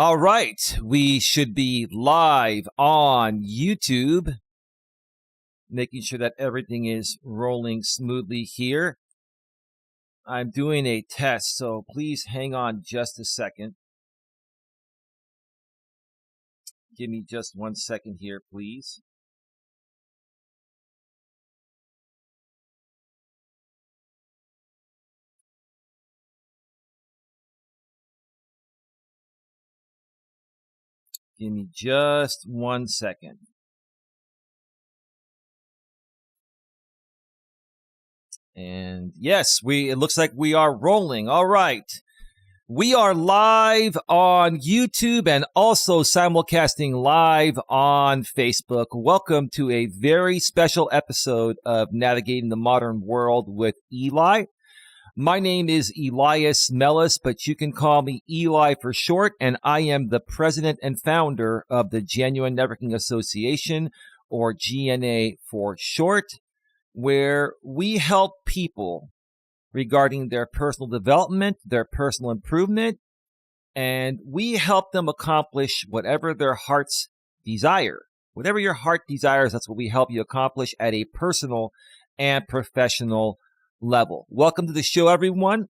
All right, we should be live on YouTube, making sure that everything is rolling smoothly here. I'm doing a test, so please hang on just a second. Give me just 1 second here, please. Give me just 1 second. And yes, it looks like we are rolling. All right. We are live on YouTube and also simulcasting live on Facebook. Welcome to a very special episode of Navigating the Modern World with Eli. My name is Elias Melas, but you can call me Eli for short, and I am the president and founder of the Genuine Networking Association, or GNA for short, where we help people regarding their personal development, their personal improvement, and we help them accomplish whatever their hearts desire. Whatever your heart desires, that's what we help you accomplish at a personal and professional level. Welcome to the show, everyone.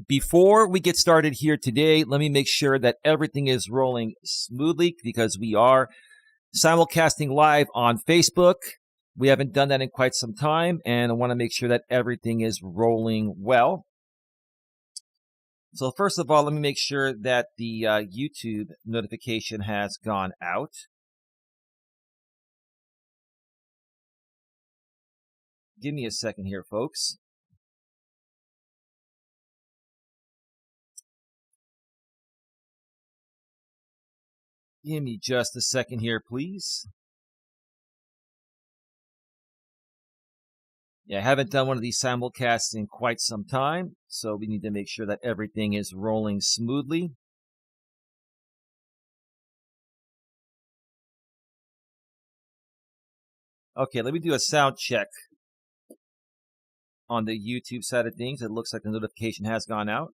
Before we get started here today, let me make sure that everything is rolling smoothly because we are simulcasting live on Facebook. We haven't done that in quite some time, and I want to make sure that everything is rolling well. So first of all, let me make sure that the YouTube notification has gone out. Give me a second here, folks. Give me just a second here, please. Yeah, I haven't done one of these simulcasts in quite some time, so we need to make sure that everything is rolling smoothly. Okay, let me do a sound check on the YouTube side of things. It looks like the notification has gone out.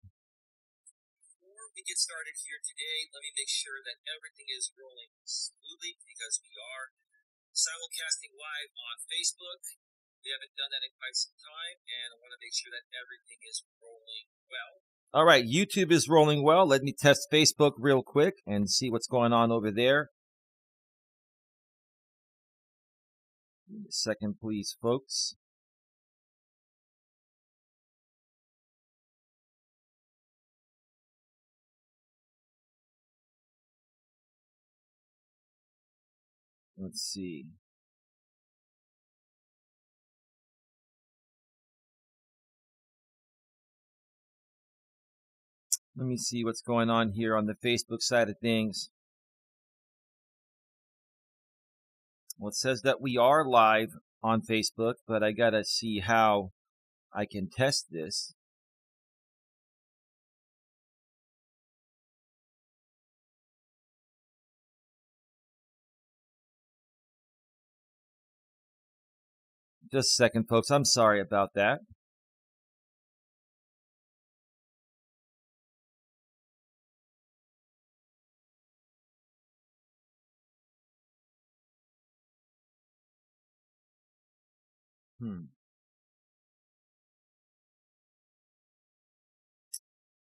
Before we get started here today, let me make sure that everything is rolling smoothly because we are simulcasting live on Facebook. We haven't done that in quite some time, and I want to make sure that everything is rolling well. All right, YouTube is rolling well. Let me test Facebook real quick and see what's going on over there. Give me a second, please, folks. Let's see. Let me see what's going on here on the Facebook side of things. Well, it says that we are live on Facebook, but I gotta see how I can test this. Just a second, folks. I'm sorry about that.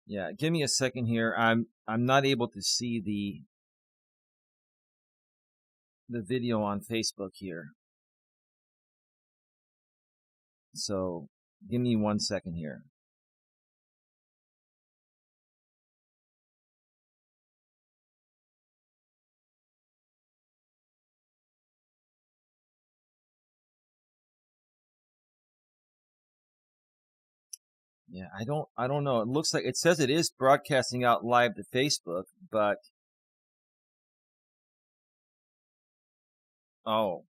Yeah, give me a second here. I'm not able to see the video on Facebook here. So give me 1 second here. Yeah, I don't know. It looks like it says it is broadcasting out live to Facebook, but oh.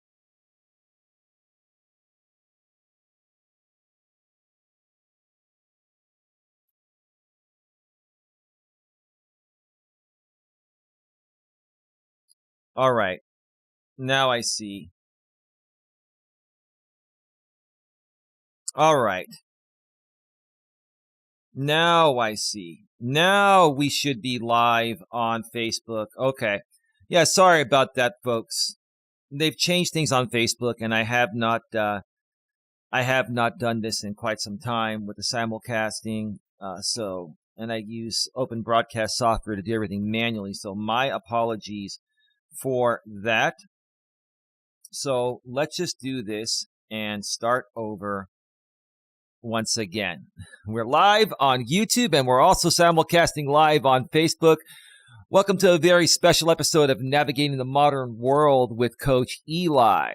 All right. Now I see. All right. Now I see. Now we should be live on Facebook. Okay. Yeah, sorry about that, folks. They've changed things on Facebook, and I have not done this in quite some time with the simulcasting. And I use open broadcast software to do everything manually. So my apologies for that. So let's just do this and start over once again. We're live on YouTube, and we're also simulcasting live on Facebook. Welcome to a very special episode of Navigating the Modern World with Coach Eli.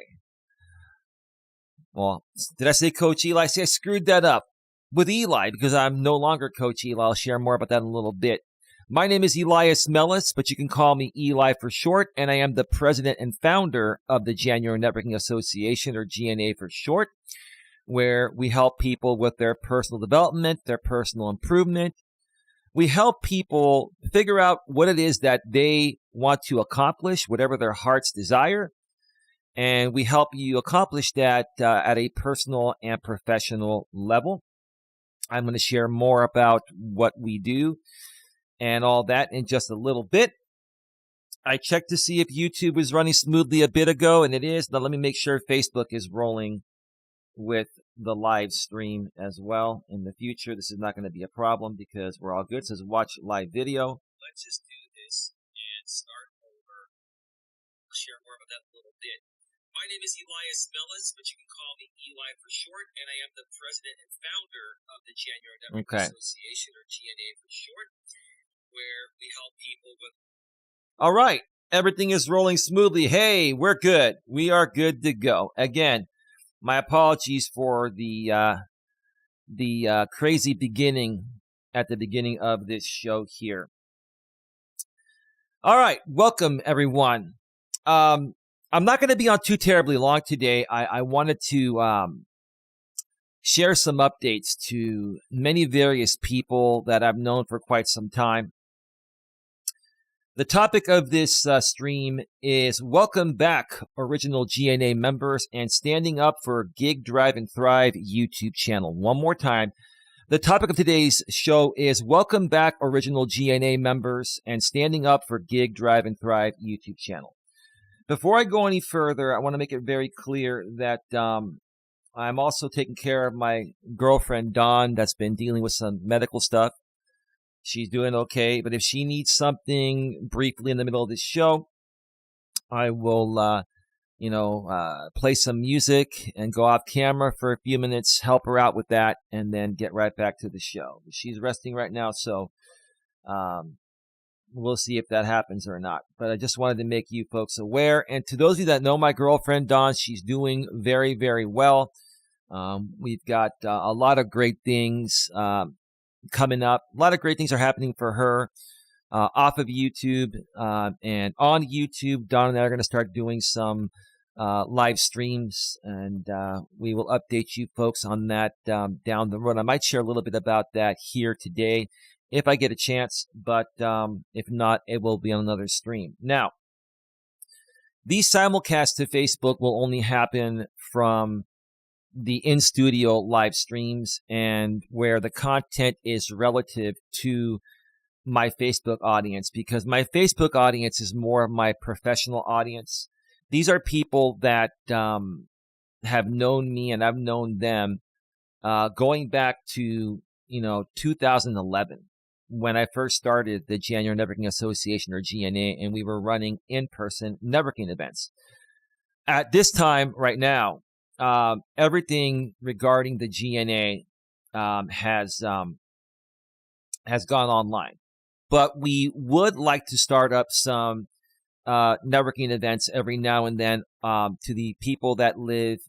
Well, did I say Coach Eli? See, I screwed that up with Eli because I'm no longer Coach Eli. I'll share more about that in a little bit. My name is Elias Melas, but you can call me Eli for short, and I am the president and founder of the January Networking Association, or GNA for short, where we help people with their personal development, their personal improvement. We help people figure out what it is that they want to accomplish, whatever their heart's desire. And we help you accomplish that at a personal and professional level. I'm going to share more about what we do and all that in just a little bit. I checked to see if YouTube was running smoothly a bit ago, and it is. Now let me make sure Facebook is rolling with the live stream as well. In the future, this is not going to be a problem because we're all good. It says watch live video. Let's just do this and start over. I'll share more about that in a little bit. My name is Elias Melas, but you can call me Eli for short, and I am the president and founder of the January Networking Association, or GNA for short, where we help people with... All right. Everything is rolling smoothly. Hey, we're good. We are good to go. Again, my apologies for the crazy beginning at the beginning of this show here. All right. Welcome, everyone. I'm not going to be on too terribly long today. I wanted to share some updates to many various people that I've known for quite some time. The topic of this stream is welcome back, original GNA members, and standing up for Gig, Drive, and Thrive YouTube channel. One more time. The topic of today's show is welcome back, original GNA members, and standing up for Gig, Drive, and Thrive YouTube channel. Before I go any further, I want to make it very clear that I'm also taking care of my girlfriend, Dawn, that's been dealing with some medical stuff. She's doing okay, but if she needs something briefly in the middle of this show, I will, play some music and go off camera for a few minutes, help her out with that, and then get right back to the show. She's resting right now, so we'll see if that happens or not. But I just wanted to make you folks aware. And to those of you that know my girlfriend, Dawn, she's doing very, very well. We've got a lot of great things coming up. A lot of great things are happening for her off of YouTube and on YouTube. Dawn and I are going to start doing some live streams, and we will update you folks on that down the road. I might share a little bit about that here today if I get a chance, but if not, it will be on another stream. Now, these simulcasts to Facebook will only happen from the in-studio live streams and where the content is relative to my Facebook audience, because my Facebook audience is more of my professional audience. These are people that have known me and I've known them going back to 2011 when I first started the January Networking Association, or GNA, and we were running in-person networking events. At this time right now, everything regarding the GNA has gone online, but we would like to start up some networking events every now and then to the people that live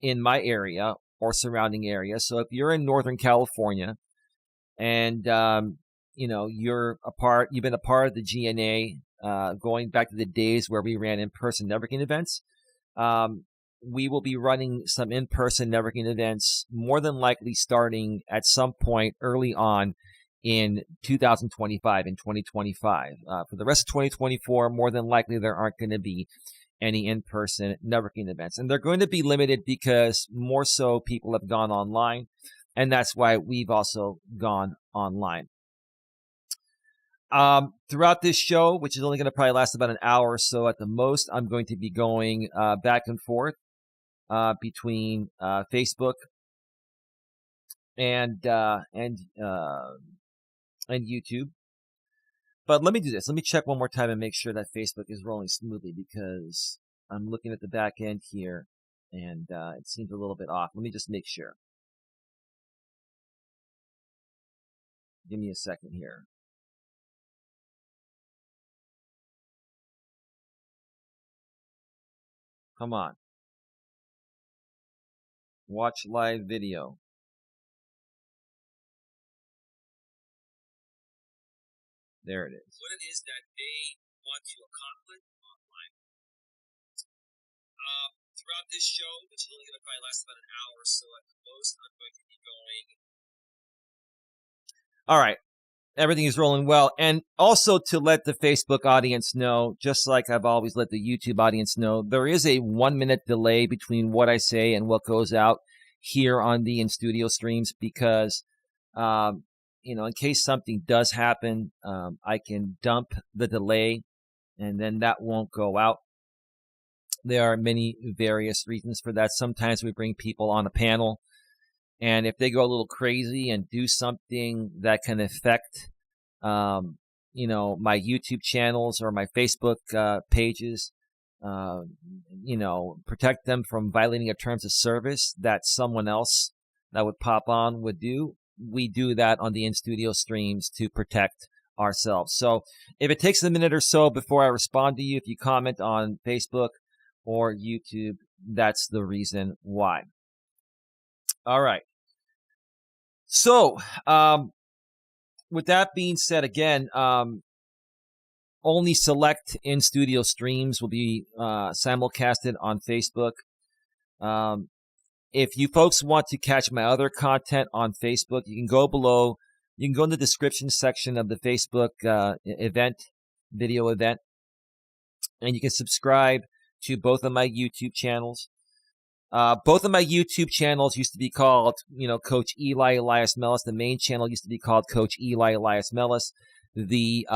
in my area or surrounding areas. So if you're in Northern California and you've been a part of the GNA going back to the days where we ran in-person networking events. We will be running some in-person networking events, more than likely starting at some point early on in 2025 and 2025. For the rest of 2024, more than likely there aren't going to be any in-person networking events. And they're going to be limited because more so people have gone online, and that's why we've also gone online. Throughout this show, which is only going to probably last about an hour or so at the most, I'm going to be going back and forth between Facebook and YouTube. But let me do this. Let me check one more time and make sure that Facebook is rolling smoothly, because I'm looking at the back end here and it seems a little bit off. Let me just make sure. Give me a second here. Come on. Watch live video. There it is. What it is that they want to accomplish online. Throughout this show, which is only going to probably last about an hour or so at the most, I'm going to be going. All right. Everything is rolling well. And also to let the Facebook audience know, just like I've always let the YouTube audience know, there is a 1-minute delay between what I say and what goes out here on the in-studio streams, because, in case something does happen, I can dump the delay and then that won't go out. There are many various reasons for that. Sometimes we bring people on a panel, and if they go a little crazy and do something that can affect, my YouTube channels or my Facebook pages, protect them from violating a terms of service that someone else that would pop on would do, we do that on the in-studio streams to protect ourselves. So if it takes a minute or so before I respond to you, if you comment on Facebook or YouTube, that's the reason why. All right. So, with that being said, again, only select in-studio streams will be simulcasted on Facebook. If you folks want to catch my other content on Facebook, you can go below. You can go in the description section of the Facebook video event, and you can subscribe to both of my YouTube channels. Both of my YouTube channels used to be called, Coach Elias Melas. The main channel used to be called Coach Elias Melas. The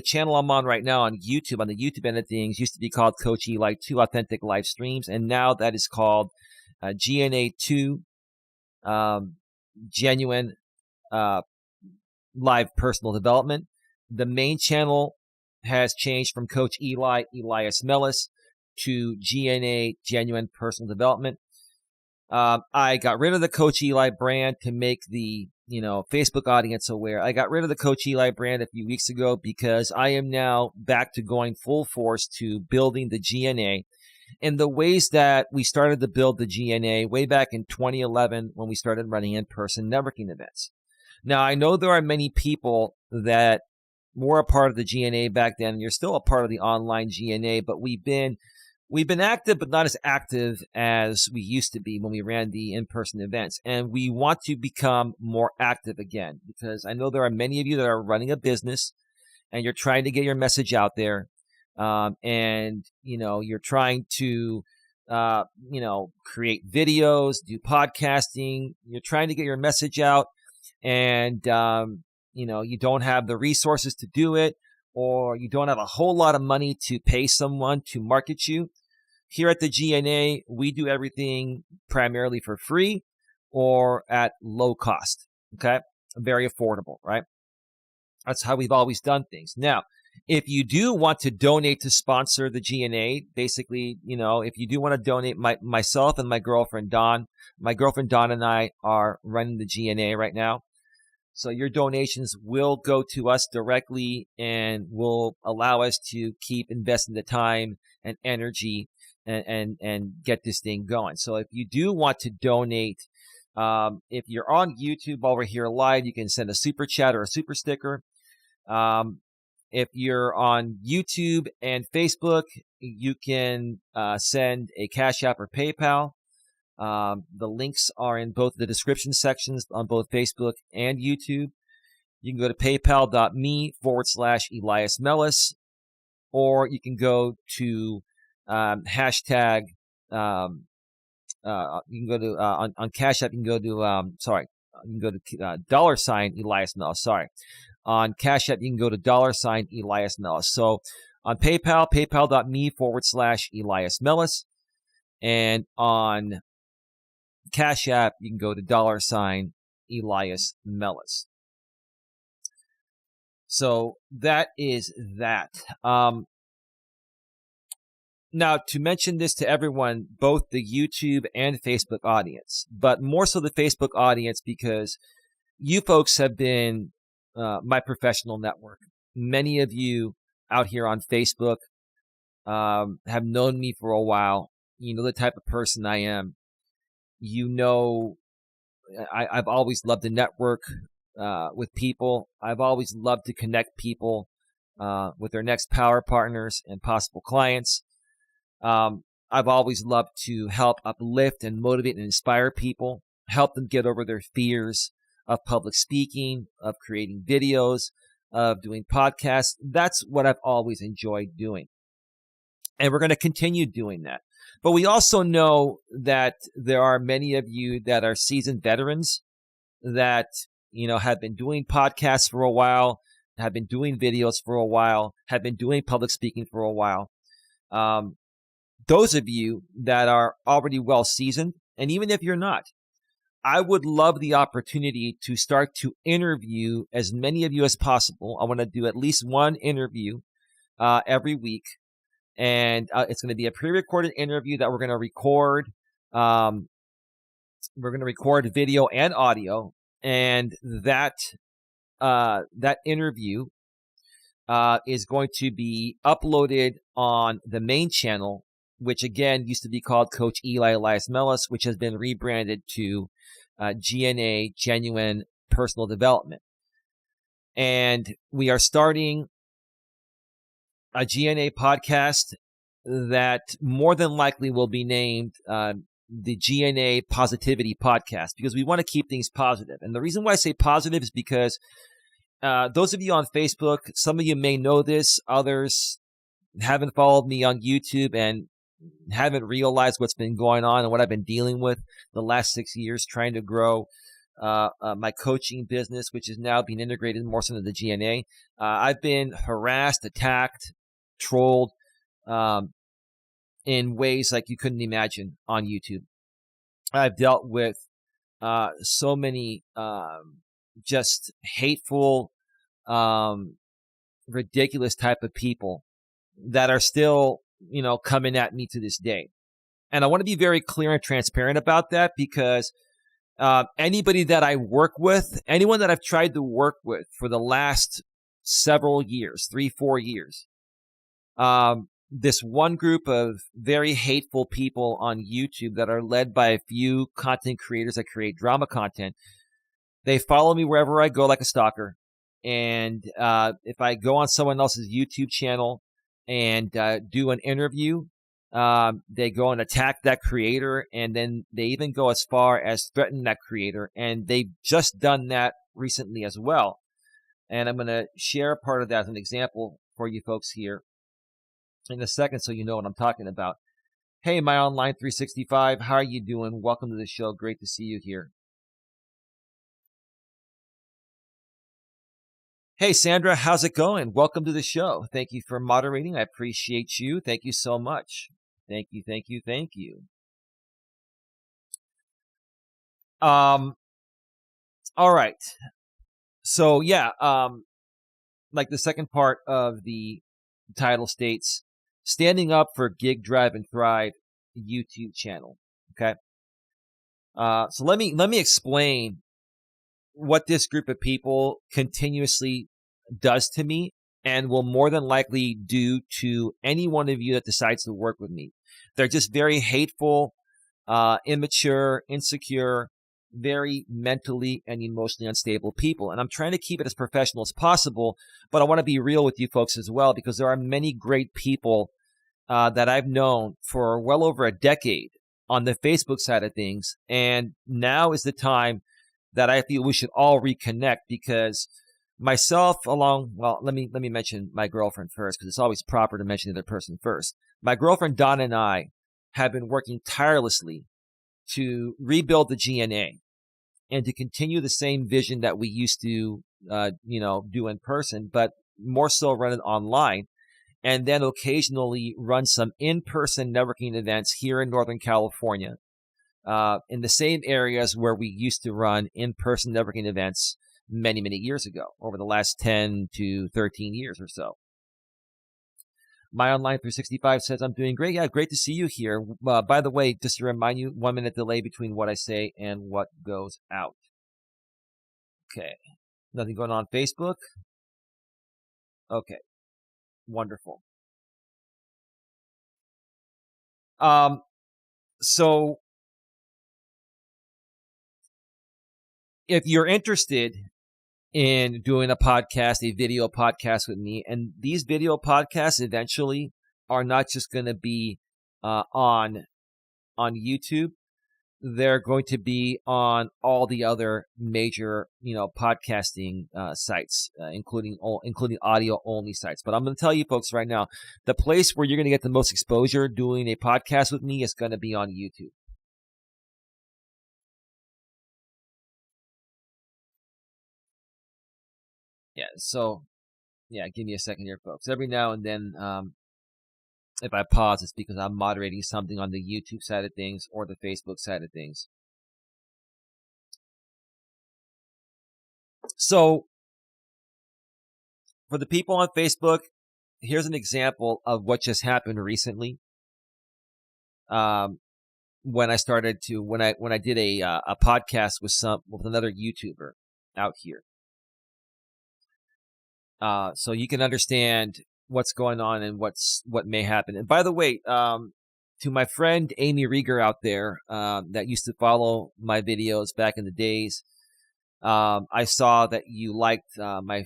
channel I'm on right now on YouTube, on the YouTube end of things, used to be called Coach Eli 2 Authentic Live Streams, and now that is called GNA 2 Genuine Live Personal Development. The main channel has changed from Coach Elias Melas to GNA Genuine Personal Development. I got rid of the Coach Eli brand to make the Facebook audience aware. I got rid of the Coach Eli brand a few weeks ago because I am now back to going full force to building the GNA in the ways that we started to build the GNA way back in 2011 when we started running in-person networking events. Now, I know there are many people that were a part of the GNA back then, and you're still a part of the online GNA, but we've been active, but not as active as we used to be when we ran the in-person events. And we want to become more active again, because I know there are many of you that are running a business and you're trying to get your message out there. And you're trying to, create videos, do podcasting. You're trying to get your message out, and, you don't have the resources to do it, or you don't have a whole lot of money to pay someone to market you. Here at the GNA, we do everything primarily for free or at low cost, okay? Very affordable, right? That's how we've always done things. Now, if you do want to donate to sponsor the GNA, basically, if you do want to donate, myself and my girlfriend Dawn and I are running the GNA right now. So your donations will go to us directly and will allow us to keep investing the time and energy and get this thing going. So if you do want to donate, if you're on YouTube over here live, you can send a super chat or a super sticker. If you're on YouTube and Facebook, you can send a Cash App or PayPal. The links are in both the description sections on both Facebook and YouTube. You can go to paypal.me/Elias Melas, or you can go to hashtag. You can go to on Cash App. You can go to You can go to $Elias Melas. Sorry. On Cash App, you can go to $Elias Melas. So on PayPal, paypal.me/Elias Melas. And on Cash App, you can go to $Elias Melas. So that is that. Now, to mention this to everyone, both the YouTube and Facebook audience, but more so the Facebook audience, because you folks have been my professional network. Many of you out here on Facebook have known me for a while. You know the type of person I am. You know, I've always loved to network with people. I've always loved to connect people with their next power partners and possible clients. I've always loved to help uplift and motivate and inspire people, help them get over their fears of public speaking, of creating videos, of doing podcasts. That's what I've always enjoyed doing. And we're going to continue doing that. But we also know that there are many of you that are seasoned veterans that, you know, have been doing podcasts for a while, have been doing videos for a while, have been doing public speaking for a while. Those of you that are already well seasoned, and even if you're not, I would love the opportunity to start to interview as many of you as possible. I want to do at least one interview every week. And it's going to be a pre-recorded interview that we're going to record. We're going to record video and audio. And that interview is going to be uploaded on the main channel, which again used to be called Coach Elias Melas, which has been rebranded to GNA, Genuine Personal Development. And we are starting a GNA podcast that more than likely will be named the GNA Positivity Podcast, because we want to keep things positive. And the reason why I say positive is because those of you on Facebook, some of you may know this, others haven't followed me on YouTube and haven't realized what's been going on and what I've been dealing with the last 6 years trying to grow my coaching business, which is now being integrated more so into the GNA. I've been harassed, attacked, trolled in ways like you couldn't imagine on YouTube. I've dealt with so many just hateful, ridiculous type of people that are still, you know, coming at me to this day. And I want to be very clear and transparent about that, because anybody that I work with, anyone that I've tried to work with for the last several years, 3-4 years, this one group of very hateful people on YouTube that are led by a few content creators that create drama content, they follow me wherever I go like a stalker. And if I go on someone else's YouTube channel and do an interview, they go and attack that creator, and then they even go as far as threaten that creator. And they've just done that recently as well. And I'm going to share part of that as an example for you folks here in a second, so you know what I'm talking about. Hey, my online 365, how are you doing? Welcome to the show. Great to see you here. Hey, Sandra, how's it going? Welcome to the show. Thank you for moderating. I appreciate you. Thank you so much. Thank you, thank you, thank you. All right. So, yeah, like the second part of the title states, Standing Up for Gig, Drive, and Thrive YouTube channel. Okay. So let me explain what this group of people continuously does to me and will more than likely do to any one of you that decides to work with me. They're just very hateful, immature, insecure, very mentally and emotionally unstable people. And I'm trying to keep it as professional as possible, but I want to be real with you folks as well, because there are many great people that I've known for well over a decade on the Facebook side of things. And now is the time that I feel we should all reconnect, because myself let me mention my girlfriend first, because it's always proper to mention the other person first. My girlfriend Donna and I have been working tirelessly to rebuild the GNA. and to continue the same vision that we used to, do in person, but more so run it online, and then occasionally run some in-person networking events here in Northern California, in the same areas where we used to run in-person networking events many, many years ago, over the last 10 to 13 years or so. My Online 365 says, I'm doing great. Yeah, great to see you here. By the way, just to remind you, 1 minute delay between what I say and what goes out. Okay. Nothing going on Facebook? Okay. Wonderful. So if you're interested in doing a podcast, a video podcast with me, and these video podcasts eventually are not just going to be on YouTube. They're going to be on all the other major, podcasting sites, including audio only sites. But I'm going to tell you folks right now, the place where you're going to get the most exposure doing a podcast with me is going to be on YouTube. Yeah. So, yeah, give me a second here, folks. Every now and then, if I pause, it's because I'm moderating something on the YouTube side of things or the Facebook side of things. So, for the people on Facebook, here's an example of what just happened recently. When I did a podcast with another YouTuber out here. So you can understand what's going on and what may happen. And by the way, to my friend Amy Rieger out there, that used to follow my videos back in the days, I saw that you liked my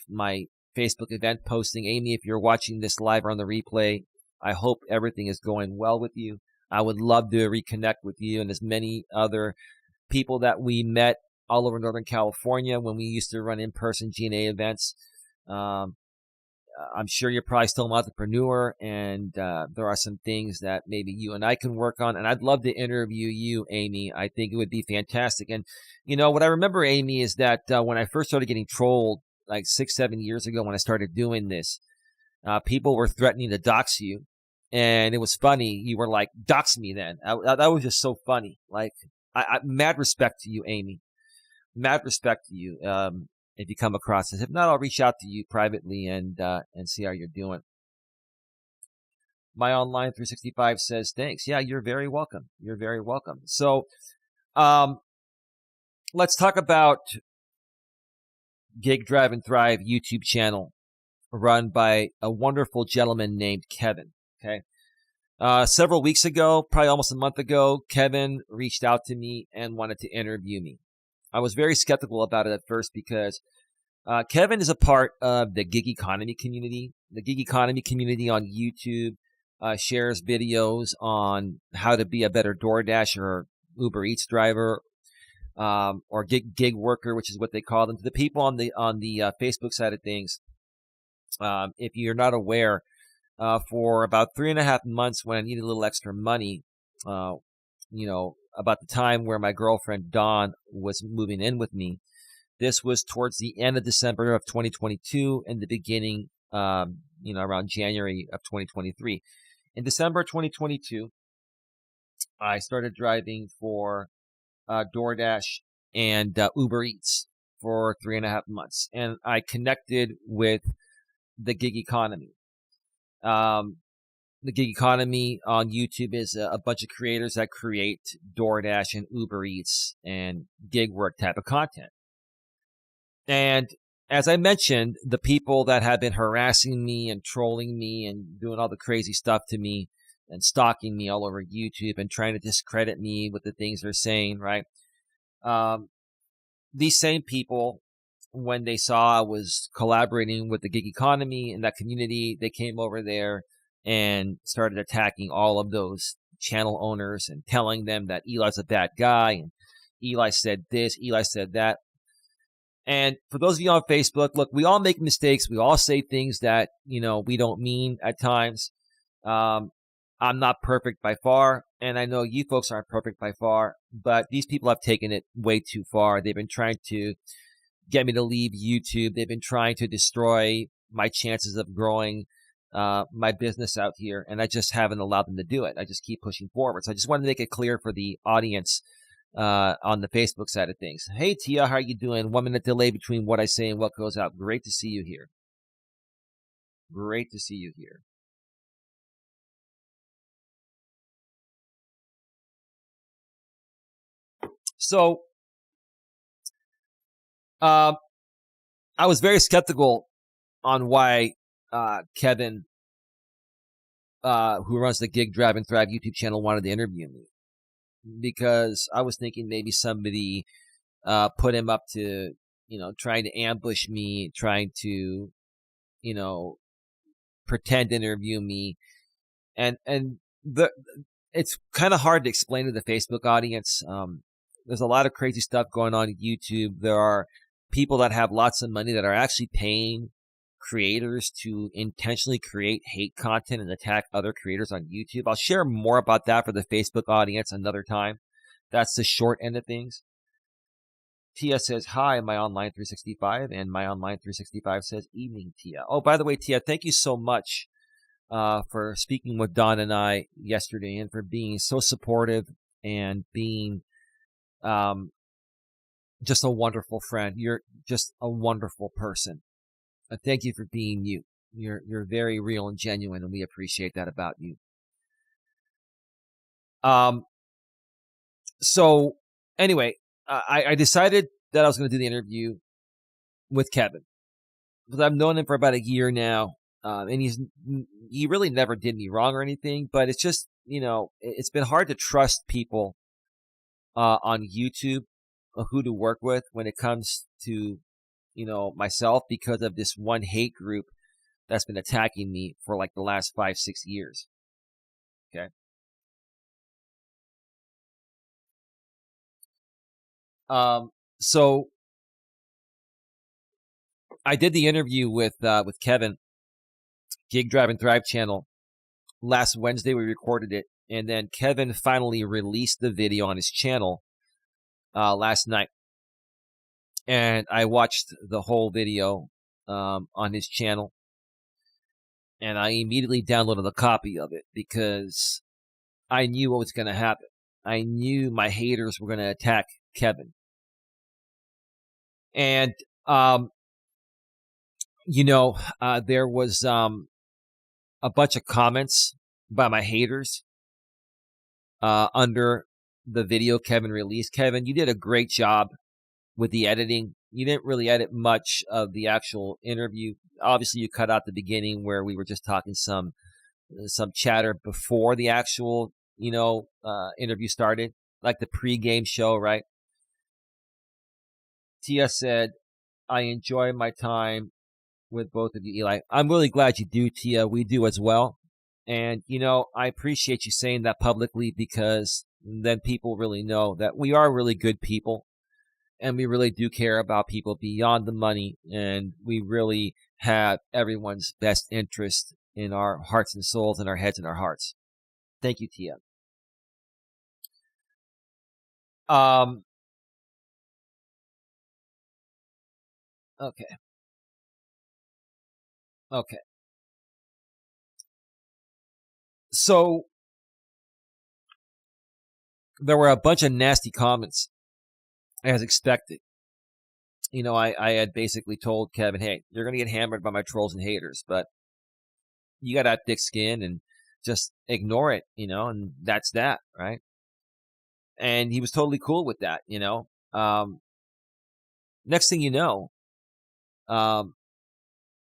Facebook event posting. Amy, if you're watching this live or on the replay, I hope everything is going well with you. I would love to reconnect with you and as many other people that we met all over Northern California when we used to run in-person GNA events. I'm sure you're probably still an entrepreneur, and there are some things that maybe you and I can work on. And I'd love to interview you, Amy. I think it would be fantastic. And, what I remember, Amy, is that when I first started getting trolled, like 6-7 years ago when I started doing this, people were threatening to dox you. And it was funny. You were like, dox me then. That was just so funny. Like, I mad respect to you, Amy. Mad respect to you. If you come across this. If not, I'll reach out to you privately and see how you're doing. My Online 365 says, thanks. Yeah, you're very welcome. You're very welcome. So, let's talk about Gig, Drive, and Thrive YouTube channel run by a wonderful gentleman named Kevin. Okay. Several weeks ago, probably almost a month ago, Kevin reached out to me and wanted to interview me. I was very skeptical about it at first because Kevin is a part of the gig economy community. The gig economy community on YouTube shares videos on how to be a better DoorDash or Uber Eats driver, or gig worker, which is what they call them. To the people on the Facebook side of things, if you're not aware, for about 3.5 months when I needed a little extra money, about the time where my girlfriend Dawn was moving in with me. This was towards the end of December of 2022 and the beginning, around January of 2023. In December 2022, I started driving for DoorDash and Uber Eats for 3.5 months, and I connected with the gig economy. The gig economy on YouTube is a bunch of creators that create DoorDash and Uber Eats and gig work type of content. And as I mentioned, the people that have been harassing me and trolling me and doing all the crazy stuff to me and stalking me all over YouTube and trying to discredit me with the things they're saying, right? These same people, when they saw I was collaborating with the gig economy and that community, they came over there and started attacking all of those channel owners and telling them that Eli's a bad guy and Eli said this, Eli said that. And for those of you on Facebook, look, we all make mistakes. We all say things that, we don't mean at times. I'm not perfect by far, and I know you folks aren't perfect by far, but these people have taken it way too far. They've been trying to get me to leave YouTube. They've been trying to destroy my chances of growing my business out here, and I just haven't allowed them to do it. I just keep pushing forward. So I just wanted to make it clear for the audience on the Facebook side of things. Hey, Tia, how are you doing? 1 minute delay between what I say and what goes out. Great to see you here. Great to see you here. So, I was very skeptical on why Kevin, who runs the Gig Drive and Thrive YouTube channel, wanted to interview me, because I was thinking maybe somebody put him up to, trying to ambush me, trying to, pretend to interview me, and it's kind of hard to explain to the Facebook audience. There's a lot of crazy stuff going on at YouTube. There are people that have lots of money that are actually paying creators to intentionally create hate content and attack other creators on YouTube. I'll share more about that for the Facebook audience another time. That's the short end of things. Tia says, hi, my online 365, and my online 365 says, evening, Tia. Oh, by the way, Tia, thank you so much for speaking with Don and I yesterday, and for being so supportive and being just a wonderful friend. You're just a wonderful person. Thank you for being you. You're very real and genuine, and we appreciate that about you. So anyway, I decided that I was going to do the interview with Kevin, because I've known him for about a year now, and he really never did me wrong or anything. But it's just, it's been hard to trust people on YouTube, who to work with when it comes to, myself, because of this one hate group that's been attacking me for like the last 5-6 years. Okay. So I did the interview with Kevin, Gig Drive and Thrive channel, last Wednesday. We recorded it, and then Kevin finally released the video on his channel last night, and I watched the whole video on his channel, and I immediately downloaded a copy of it because I knew what was going to happen. I knew my haters were going to attack Kevin. And, there was a bunch of comments by my haters under the video Kevin released. Kevin, you did a great job with the editing. You didn't really edit much of the actual interview. Obviously, you cut out the beginning where we were just talking some chatter before the actual, interview started, like the pre-game show, right? Tia said, I enjoy my time with both of you, Eli. I'm really glad you do, Tia. We do as well. And, I appreciate you saying that publicly, because then people really know that we are really good people, and we really do care about people beyond the money, and we really have everyone's best interest in our hearts and souls, and our heads and our hearts. Thank you, Tia. Okay. So there were a bunch of nasty comments, as expected. I had basically told Kevin, hey, you're going to get hammered by my trolls and haters, but you got to have thick skin and just ignore it, and that's that, right? And he was totally cool with that, Next thing you know,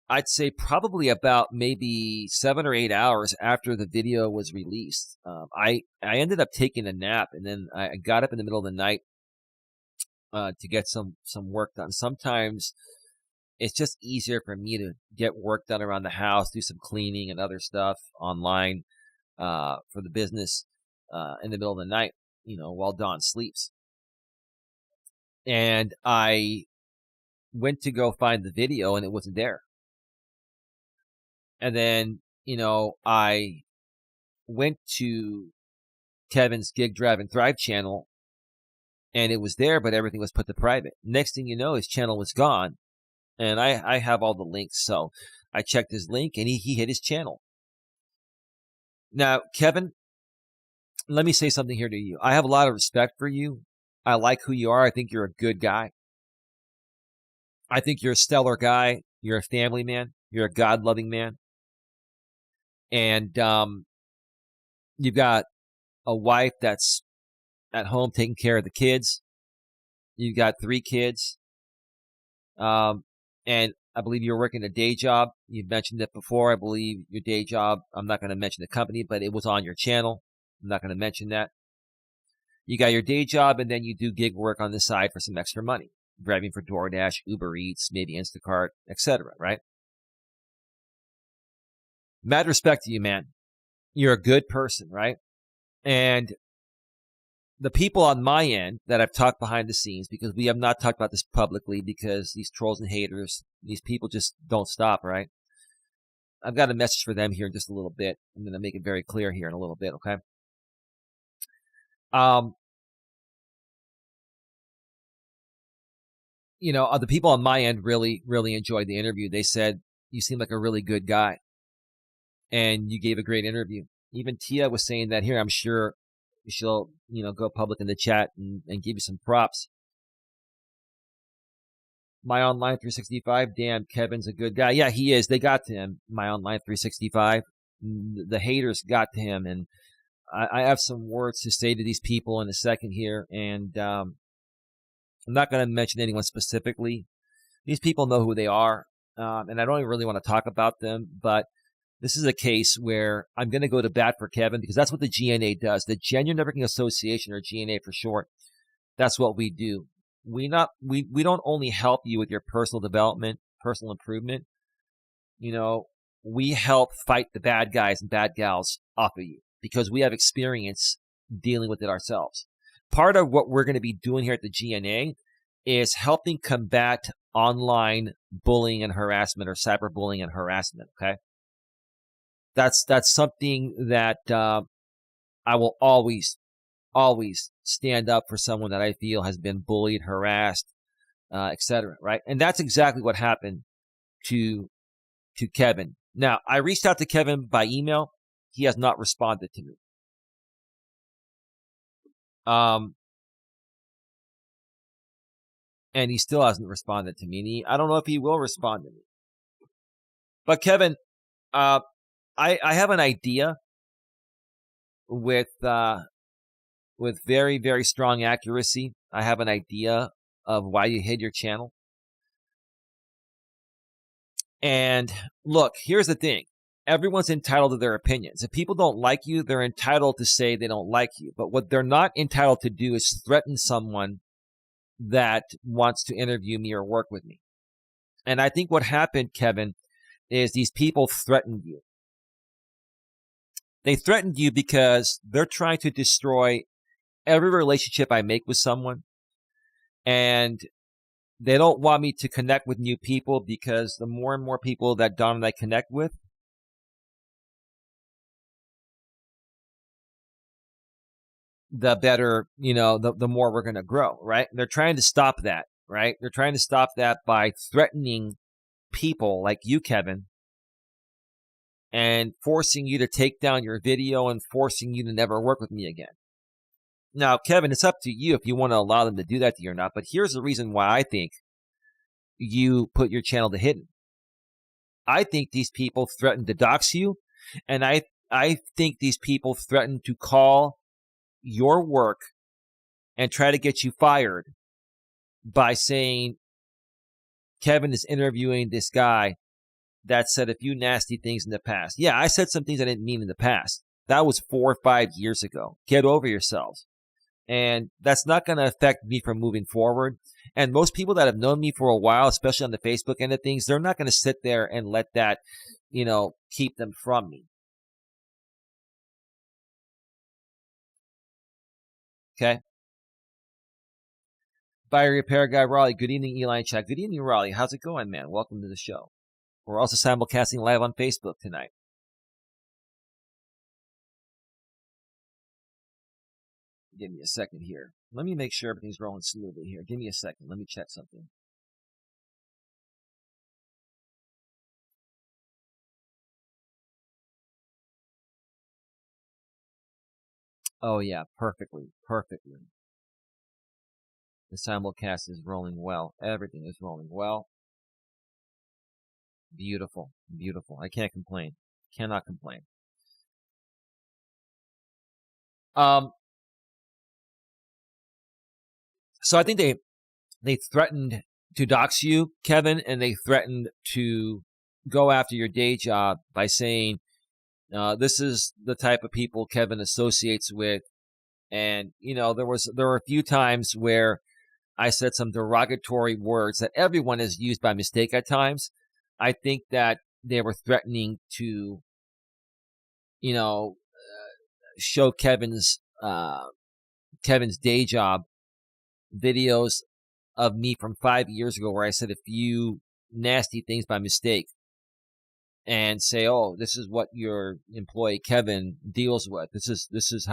I'd say probably about maybe 7 or 8 hours after the video was released, I ended up taking a nap, and then I got up in the middle of the night to get some work done. Sometimes it's just easier for me to get work done around the house, do some cleaning and other stuff online for the business in the middle of the night, while Dawn sleeps. And I went to go find the video, and it wasn't there. And then, I went to Kevin's Gig, Drive, and Thrive channel, and it was there, but everything was put to private. Next thing you know, his channel was gone, and I have all the links, so I checked his link, and he hit his channel. Now, Kevin, let me say something here to you. I have a lot of respect for you. I like who you are. I think you're a good guy. I think you're a stellar guy. You're a family man. You're a God-loving man. And you've got a wife that's at home taking care of the kids. You've got 3 kids. And I believe you're working a day job. You've mentioned it before. I believe your day job, I'm not going to mention the company, but it was on your channel. I'm not going to mention that. You got your day job, and then you do gig work on the side for some extra money. Driving for DoorDash, Uber Eats, maybe Instacart, etc., right? Mad respect to you, man. You're a good person, right? And the people on my end that I've talked behind the scenes, because we have not talked about this publicly because these trolls and haters, these people just don't stop, right? I've got a message for them here in just a little bit. I'm going to make it very clear here in a little bit, okay? The people on my end really, really enjoyed the interview. They said, you seem like a really good guy, and you gave a great interview. Even Tia was saying that here. I'm sure she'll, go public in the chat and give you some props. My Online 365, damn, Kevin's a good guy. Yeah, he is. They got to him, My Online 365. The haters got to him, and I have some words to say to these people in a second here, and I'm not going to mention anyone specifically. These people know who they are, and I don't even really want to talk about them, but this is a case where I'm going to go to bat for Kevin because that's what the GNA does. The Genuine Networking Association, or GNA for short, that's what we do. We don't only help you with your personal development, personal improvement. We help fight the bad guys and bad gals off of you because we have experience dealing with it ourselves. Part of what we're going to be doing here at the GNA is helping combat online bullying and harassment, or cyberbullying and harassment, okay? That's something that I will always stand up for someone that I feel has been bullied, harassed, etc., right? And that's exactly what happened to Kevin. Now, I reached out to Kevin by email. He has not responded to me. And he still hasn't responded to me. And I don't know if he will respond to me. But Kevin, I have an idea with very, very strong accuracy. I have an idea of why you hid your channel. And look, here's the thing. Everyone's entitled to their opinions. If people don't like you, they're entitled to say they don't like you. But what they're not entitled to do is threaten someone that wants to interview me or work with me. And I think what happened, Kevin, is these people threatened you. They threatened you because they're trying to destroy every relationship I make with someone. And they don't want me to connect with new people because the more and more people that Don and I connect with, the better, the more we're going to grow, right? They're trying to stop that, right? They're trying to stop that by threatening people like you, Kevin, and forcing you to take down your video and forcing you to never work with me again. Now, Kevin, it's up to you if you want to allow them to do that to you or not, but here's the reason why I think you put your channel to hidden. I think these people threatened to dox you, and I think these people threatened to call your work and try to get you fired by saying Kevin is interviewing this guy that said a few nasty things in the past. Yeah, I said some things I didn't mean in the past. That was 4 or 5 years ago. Get over yourselves. And that's not going to affect me from moving forward. And most people that have known me for a while, especially on the Facebook end of things, they're not going to sit there and let that, keep them from me. Okay? Buyer Repair Guy Raleigh. Good evening, Eli and Chuck. Good evening, Raleigh. How's it going, man? Welcome to the show. We're also simulcasting live on Facebook tonight. Give me a second here. Let me make sure everything's rolling smoothly here. Give me a second. Let me check something. Oh, yeah, perfectly. The simulcast is rolling well. Everything is rolling well. Beautiful. I can't complain. Cannot complain. So I think they threatened to dox you, Kevin, and they threatened to go after your day job by saying, this is the type of people Kevin associates with. And, there were a few times where I said some derogatory words that everyone has used by mistake at times. I think that they were threatening to, show Kevin's day job videos of me from 5 years ago where I said a few nasty things by mistake and say, oh, this is what your employee Kevin deals with. This is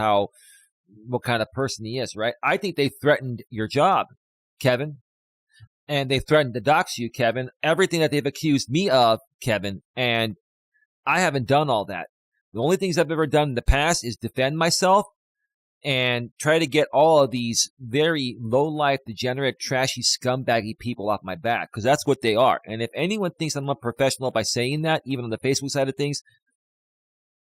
what kind of person he is, right? I think they threatened your job, Kevin, and they threatened to dox you, Kevin. Everything that they've accused me of, Kevin, and I haven't done all that. The only things I've ever done in the past is defend myself and try to get all of these very low-life, degenerate, trashy, scumbaggy people off my back, because that's what they are. And if anyone thinks I'm unprofessional by saying that, even on the Facebook side of things,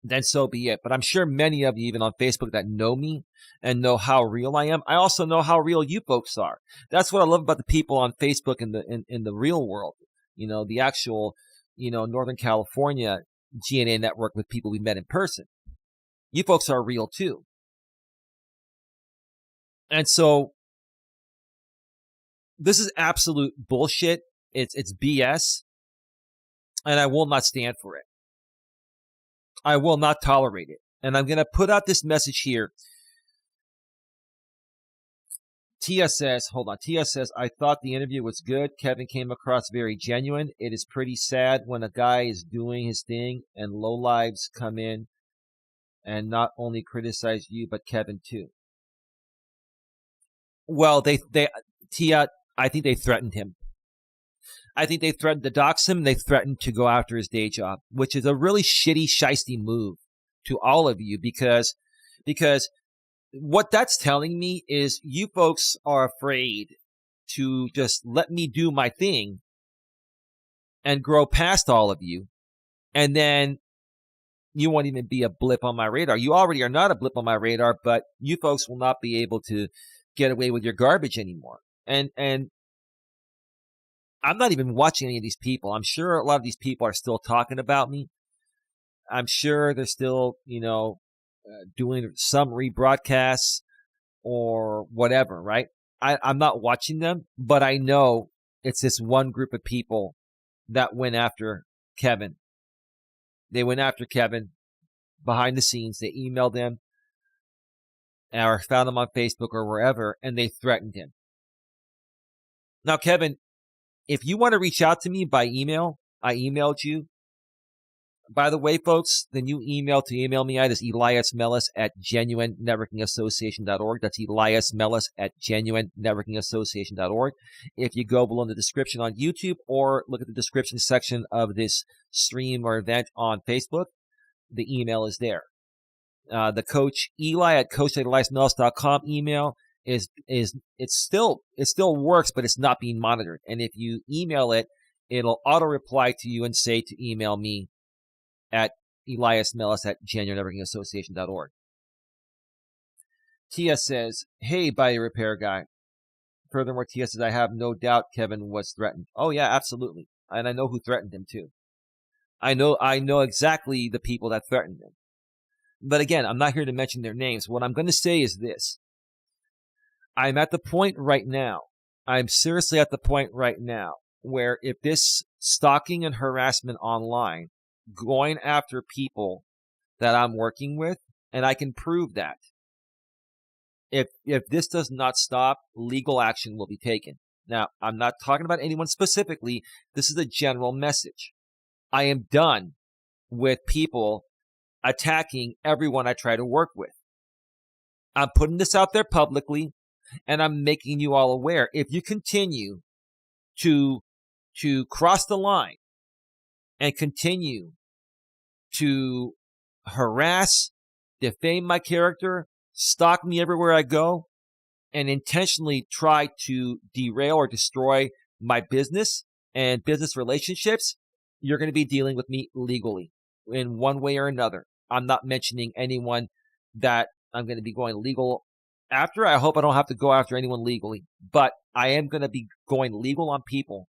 then so be it. But I'm sure many of you, even on Facebook, that know me and know how real I am. I also know how real you folks are. That's what I love about the people on Facebook in the real world. The actual, Northern California GNA network with people we met in person. You folks are real too. And so this is absolute bullshit. It's BS. And I will not stand for it. I will not tolerate it. And I'm going to put out this message here. Tia says, I thought the interview was good. Kevin came across very genuine. It is pretty sad when a guy is doing his thing and lowlives come in and not only criticize you, but Kevin too. Well, Tia, I think they threatened him. I think they threatened to dox him. They threatened to go after his day job, which is a really shitty, shisty move to all of you because what that's telling me is you folks are afraid to just let me do my thing and grow past all of you. And then you won't even be a blip on my radar. You already are not a blip on my radar, but you folks will not be able to get away with your garbage anymore. And I'm not even watching any of these people. I'm sure a lot of these people are still talking about me. I'm sure they're still, doing some rebroadcasts or whatever, right? I'm not watching them, but I know it's this one group of people that went after Kevin. They went after Kevin behind the scenes. They emailed him or found him on Facebook or wherever, and they threatened him. Now, Kevin, if you want to reach out to me by email, I emailed you. By the way, folks, the new email to email me at is eliasmelas@genuinenetworkingassociation.org. That's eliasmelas@genuinenetworkingassociation.org. If you go below in the description on YouTube or look at the description section of this stream or event on Facebook, the email is there. The coach Eli at coach@eliasmelas.com email it still works, but it's not being monitored. And if you email it, it'll auto reply to you and say to email me at eliasmelas@genuinenetworkingassociation.org. Tia says, hey, body repair guy. Furthermore, Tia says, I have no doubt Kevin was threatened. Oh, yeah, absolutely. And I know who threatened him, too. I know exactly the people that threatened him. But again, I'm not here to mention their names. What I'm going to say is this. I'm at the point right now, I'm seriously at the point right now, where if this stalking and harassment online, going after people that I'm working with, and I can prove that, if this does not stop, legal action will be taken. Now, I'm not talking about anyone specifically. This is a general message. I am done with people attacking everyone I try to work with. I'm putting this out there publicly, and I'm making you all aware. If you continue to cross the line and continue to harass, defame my character, stalk me everywhere I go, and intentionally try to derail or destroy my business and business relationships, you're going to be dealing with me legally in one way or another. I'm not mentioning anyone that I'm going to be going legal after. I hope I don't have to go after anyone legally, but I am going to be going legal on people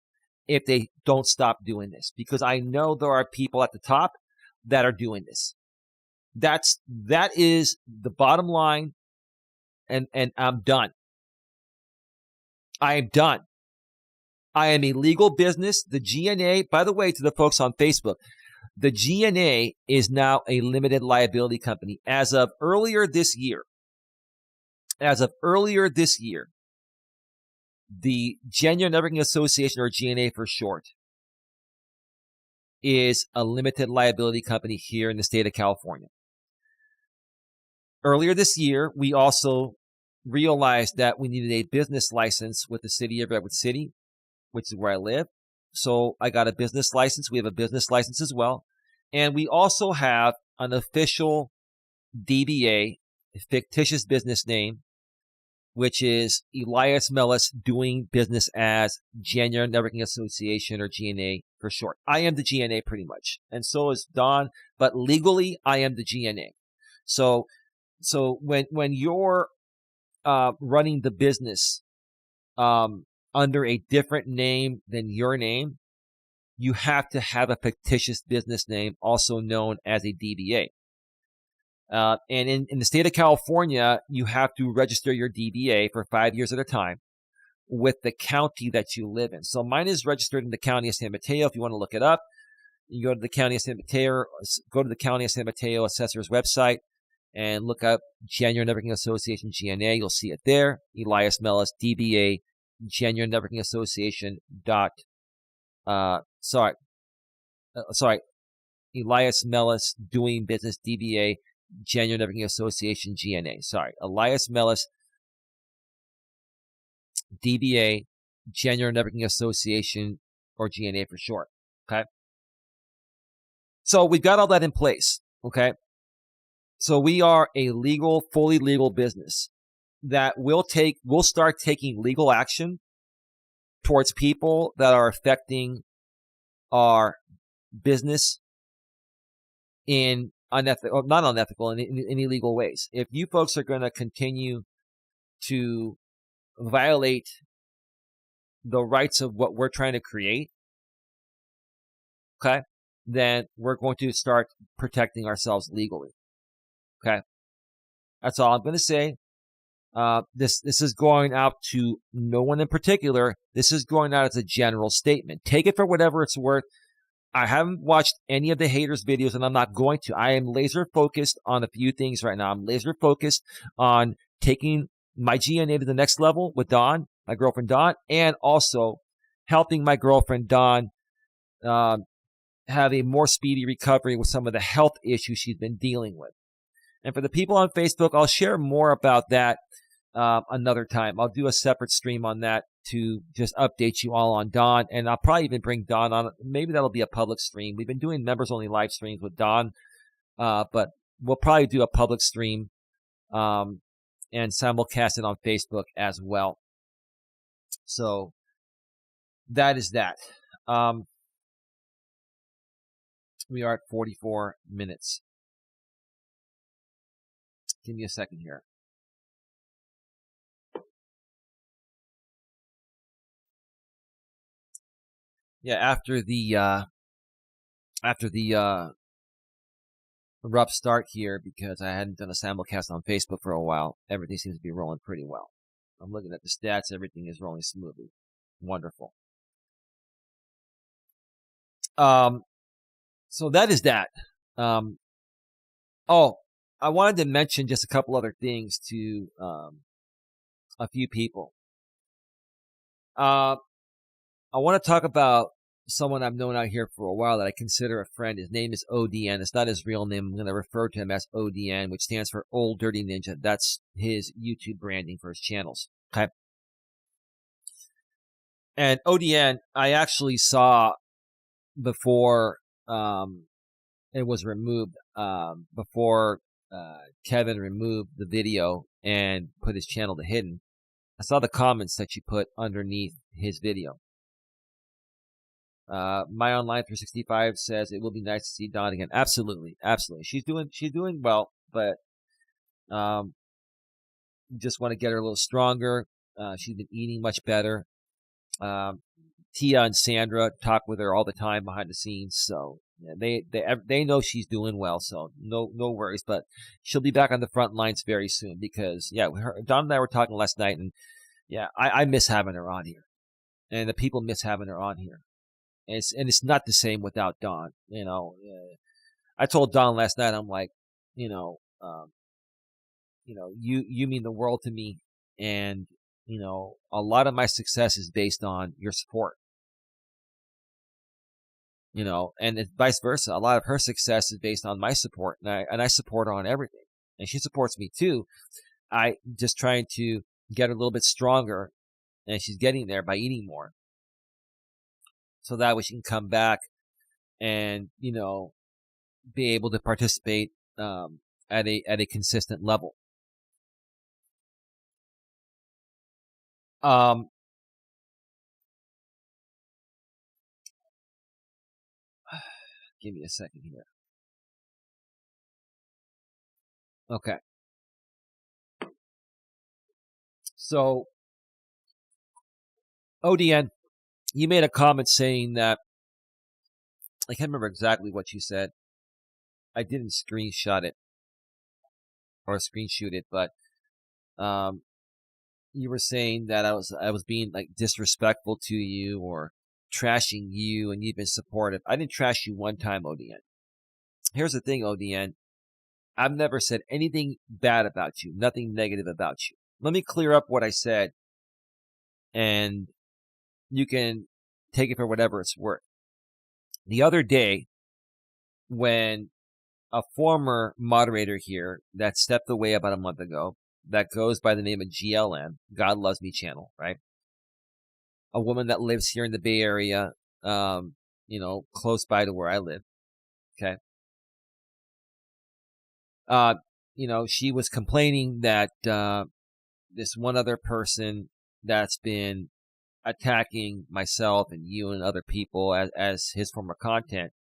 if they don't stop doing this, because I know there are people at the top that are doing this. That is the bottom line, and I'm done. I am done. I am a legal business. The GNA, by the way, to the folks on Facebook, the GNA is now a limited liability company. As of earlier this year, the Genuine Networking Association, or GNA for short, is a limited liability company here in the state of California. Earlier this year, we also realized that we needed a business license with the city of Redwood City, which is where I live. So I got a business license. We have a business license as well. And we also have an official DBA, a fictitious business name, which is Elias Melas, doing business as Genuine Networking Association, or GNA for short. I am the GNA pretty much. And so is Don, but legally I am the GNA. So when you're running the business under a different name than your name, you have to have a fictitious business name, also known as a DBA. And in the state of California, you have to register your DBA for 5 years at a time with the county that you live in. So mine is registered in the county of San Mateo. If you want to look it up, you go to the county of San Mateo, assessor's website, and look up Genuine Networking Association, GNA. You'll see it there. Elias Melas, DBA, Genuine Networking Association Elias Melas, doing business, DBA, Genuine Networking Association, GNA. Elias Melas, DBA, Genuine Networking Association, or GNA for short. Okay. So we've got all that in place. Okay. So we are a legal, fully legal business that will start taking legal action towards people that are affecting our business in not unethical, in illegal ways. If you folks are going to continue to violate the rights of what we're trying to create, okay, then we're going to start protecting ourselves legally. Okay, that's all I'm going to say. This is going out to no one in particular. This is going out as a general statement. Take it for whatever it's worth. I haven't watched any of the haters' videos, and I'm not going to. I am laser focused on a few things right now. I'm laser focused on taking my GNA to the next level with Dawn, my girlfriend Dawn, and also helping my girlfriend Dawn have a more speedy recovery with some of the health issues she's been dealing with. And for the people on Facebook, I'll share more about that another time. I'll do a separate stream on that to just update you all on Dawn, and I'll probably even bring Dawn on. Maybe that'll be a public stream. We've been doing members-only live streams with Dawn, but we'll probably do a public stream and simulcast it on Facebook as well. So that is that. We are at 44 minutes. Give me a second here. Yeah, after the rough start here, because I hadn't done a simulcast on Facebook for a while, everything seems to be rolling pretty well. I'm looking at the stats, everything is rolling smoothly. Wonderful. So that is that. I wanted to mention just a couple other things to a few people. I want to talk about someone I've known out here for a while that I consider a friend. His name is ODN. It's not his real name. I'm going to refer to him as ODN, which stands for Old Dirty Ninja. That's his YouTube branding for his channels. Okay. And ODN, I actually saw before it was removed, before Kevin removed the video and put his channel to hidden. I saw the comments that you put underneath his video. My Online 365 says it will be nice to see Dawn again. Absolutely, absolutely. She's doing well, but just want to get her a little stronger. She's been eating much better. Tia and Sandra talk with her all the time behind the scenes, so yeah, they know she's doing well. So no worries. But she'll be back on the front lines very soon because Dawn and I were talking last night, and yeah, I miss having her on here, and the people miss having her on here. And it's not the same without Dawn. I told Dawn last night, I'm like, you mean the world to me, and a lot of my success is based on your support. And it's vice versa. A lot of her success is based on my support, and I support her on everything, and she supports me too. I just trying to get her a little bit stronger, and she's getting there by eating more. So that way she can come back and, be able to participate at a consistent level. Give me a second here. Okay. So, ODN, you made a comment saying that, I can't remember exactly what you said. I didn't screenshot it or screenshoot it, but you were saying that I was being like disrespectful to you or trashing you, and you've been supportive. I didn't trash you one time, ODN. Here's the thing, ODN. I've never said anything bad about you, nothing negative about you. Let me clear up what I said, and you can take it for whatever it's worth. The other day, when a former moderator here that stepped away about a month ago, that goes by the name of GLM, God Loves Me channel, right? A woman that lives here in the Bay Area, close by to where I live. Okay. She was complaining that this one other person that's been attacking myself and you and other people as his former content,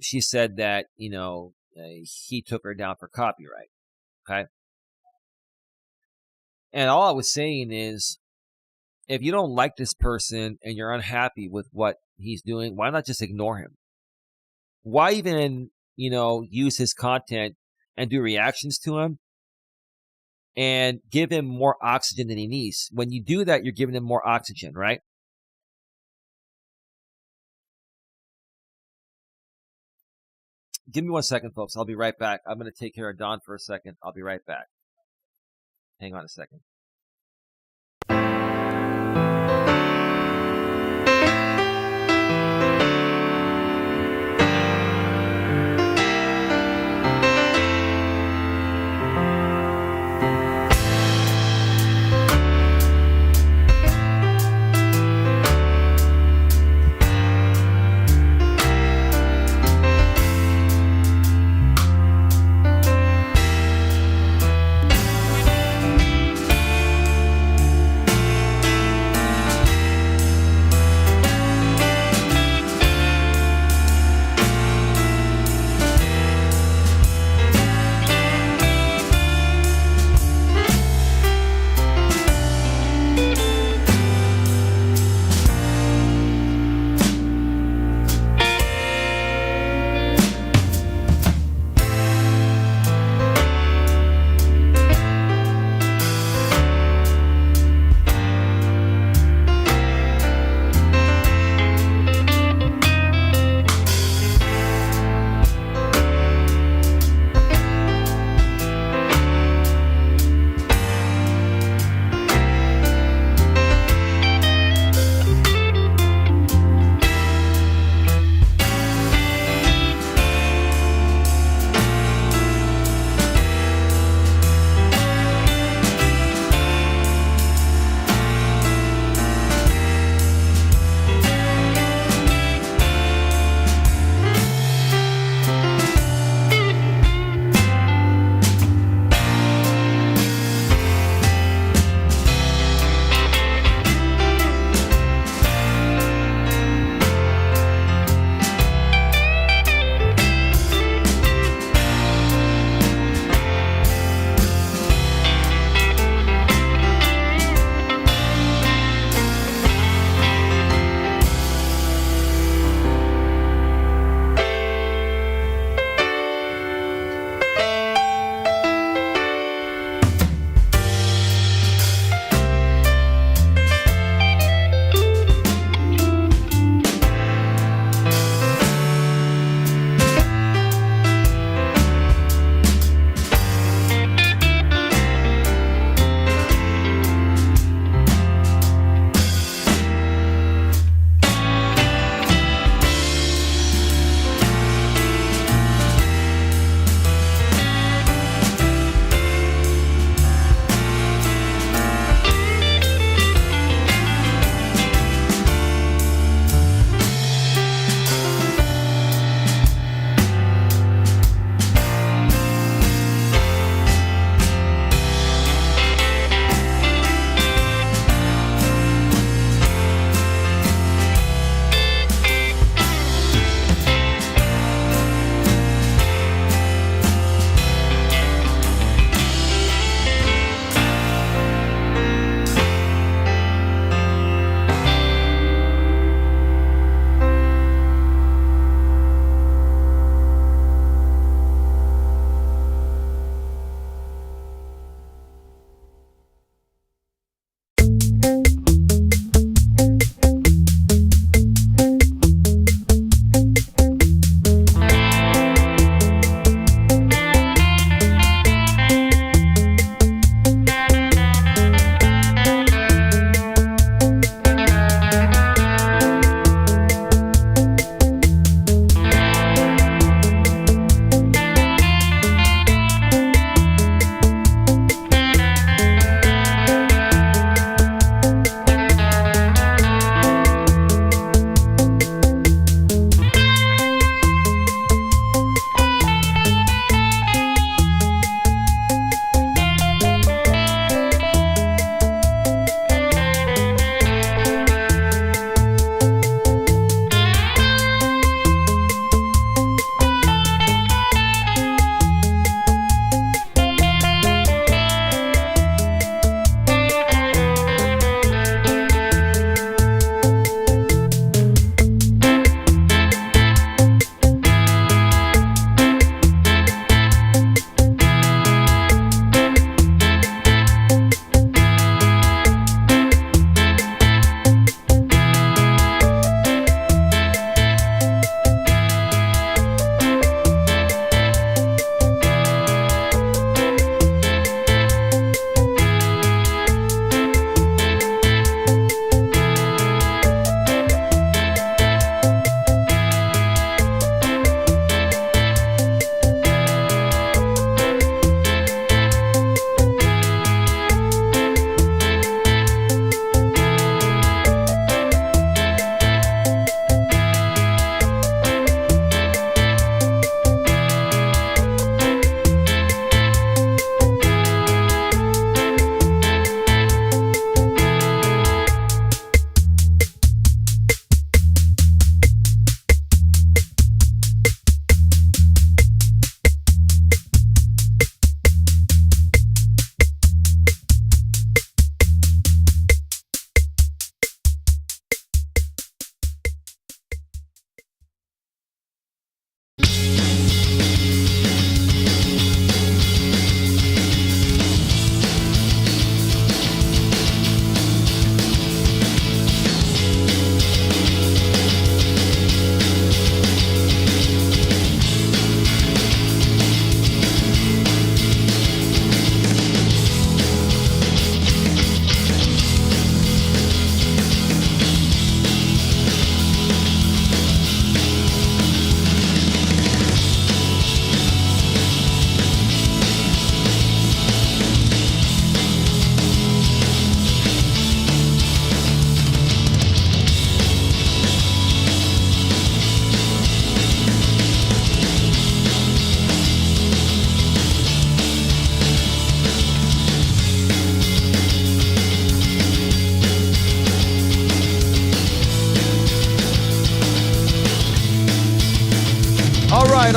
she said that, he took her down for copyright. Okay. And all I was saying is, if you don't like this person and you're unhappy with what he's doing, why not just ignore him? Why even, use his content and do reactions to him and give him more oxygen than he needs? When you do that, you're giving him more oxygen, right? Give me 1 second, folks. I'll be right back. I'm going to take care of Dawn for a second. I'll be right back. Hang on a second.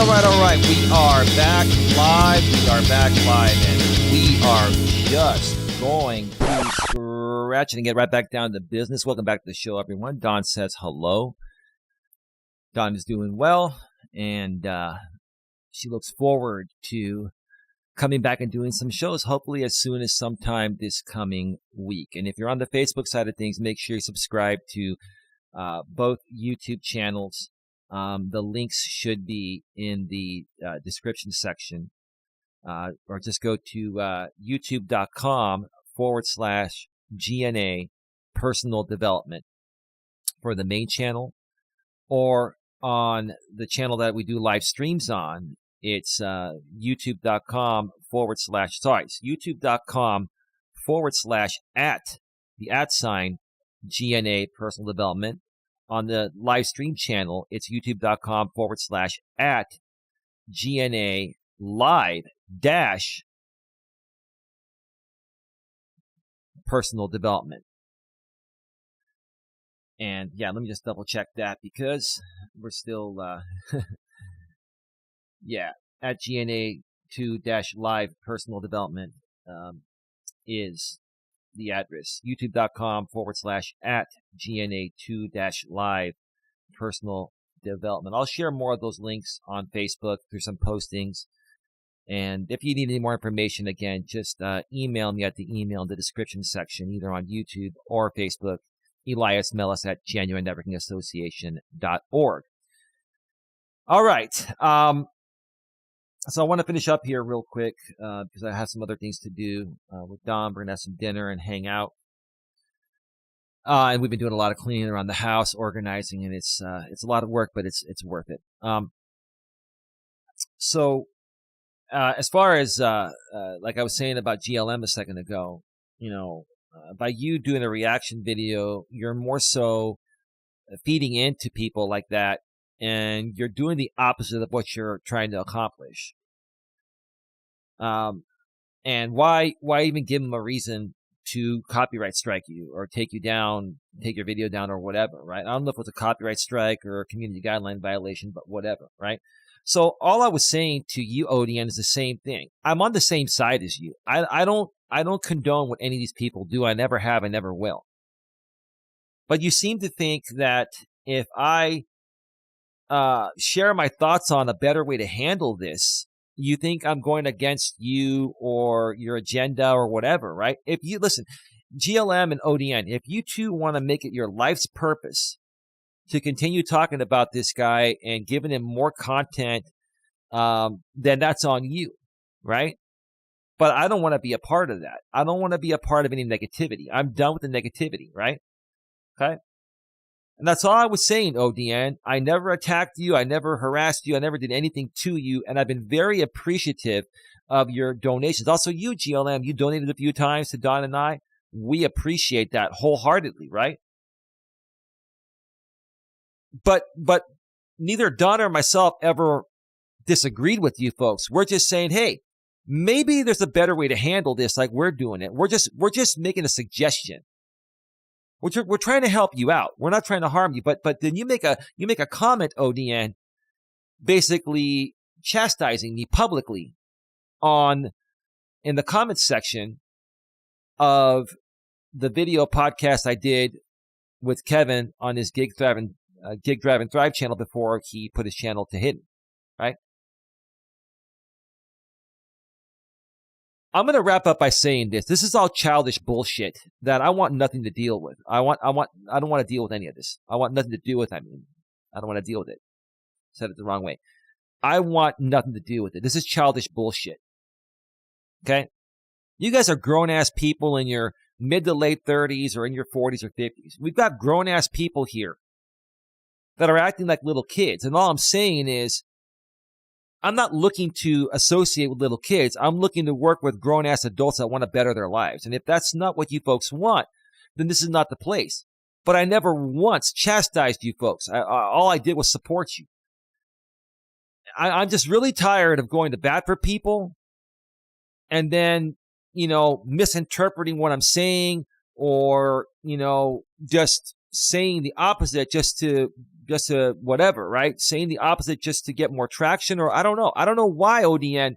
all right. We are back live. And we are just going to scratch and get right back down to business. Welcome back to the show, everyone. Dawn says hello. Dawn is doing well, and she looks forward to coming back and doing some shows, hopefully as soon as sometime this coming week. And if you're on the Facebook side of things, make sure you subscribe to both YouTube channels. The links should be in the description section, or just go to youtube.com/GNA personal development for the main channel, or on the channel that we do live streams on. It's youtube.com/ youtube.com/ @GNA personal development. On the live stream channel, it's youtube.com/ @GNA live personal development. And yeah, let me just double check that because we're still, at GNA2-live personal development is the address. youtube.com/ @GNA2-live personal development. I'll share more of those links on Facebook through some postings. And if you need any more information, again, just email me at the email in the description section, either on YouTube or Facebook, eliasmelas @genuinenetworkingassociation.org. All right. So I want to finish up here real quick because I have some other things to do with Dom. We're going to have some dinner and hang out. And we've been doing a lot of cleaning around the house, organizing, and it's a lot of work, but it's worth it. So as far as like I was saying about GLM a second ago, by you doing a reaction video, you're more so feeding into people like that, and you're doing the opposite of what you're trying to accomplish. And why even give them a reason to copyright strike you or take your video down or whatever, right? I don't know if it's a copyright strike or a community guideline violation, but whatever, right? So all I was saying to you, ODN, is the same thing. I'm on the same side as you. I don't condone what any of these people do. I never have. I never will. But you seem to think that if I share my thoughts on a better way to handle this, you think I'm going against you or your agenda or whatever, right? If you listen, GLM and ODN, if you two want to make it your life's purpose to continue talking about this guy and giving him more content, then that's on you, right? But I don't want to be a part of that. I don't want to be a part of any negativity. I'm done with the negativity, right? Okay? And that's all I was saying, ODN. I never attacked you. I never harassed you. I never did anything to you. And I've been very appreciative of your donations. Also, you, GLM, you donated a few times to Don and I. We appreciate that wholeheartedly, right? But neither Don or myself ever disagreed with you folks. We're just saying, hey, maybe there's a better way to handle this like we're doing it. We're just making a suggestion. We're trying to help you out. We're not trying to harm you. But then you make a comment, ODN, basically chastising me publicly in the comments section of the video podcast I did with Kevin on his Gig Thrive and Thrive channel before he put his channel to hidden, right? I'm going to wrap up by saying this. This is all childish bullshit that I want nothing to deal with. I don't want to deal with any of this. I want nothing to do with it. I don't want to deal with it. Said it the wrong way. I want nothing to do with it. This is childish bullshit. Okay? You guys are grown-ass people in your mid to late 30s or in your 40s or 50s. We've got grown-ass people here that are acting like little kids. And all I'm saying is, I'm not looking to associate with little kids. I'm looking to work with grown-ass adults that want to better their lives. And if that's not what you folks want, then this is not the place. But I never once chastised you folks. All I did was support you. I'm just really tired of going to bat for people and then, misinterpreting what I'm saying or, just saying the opposite just to just to whatever, right? Saying the opposite just to get more traction, or I don't know. I don't know why, ODN,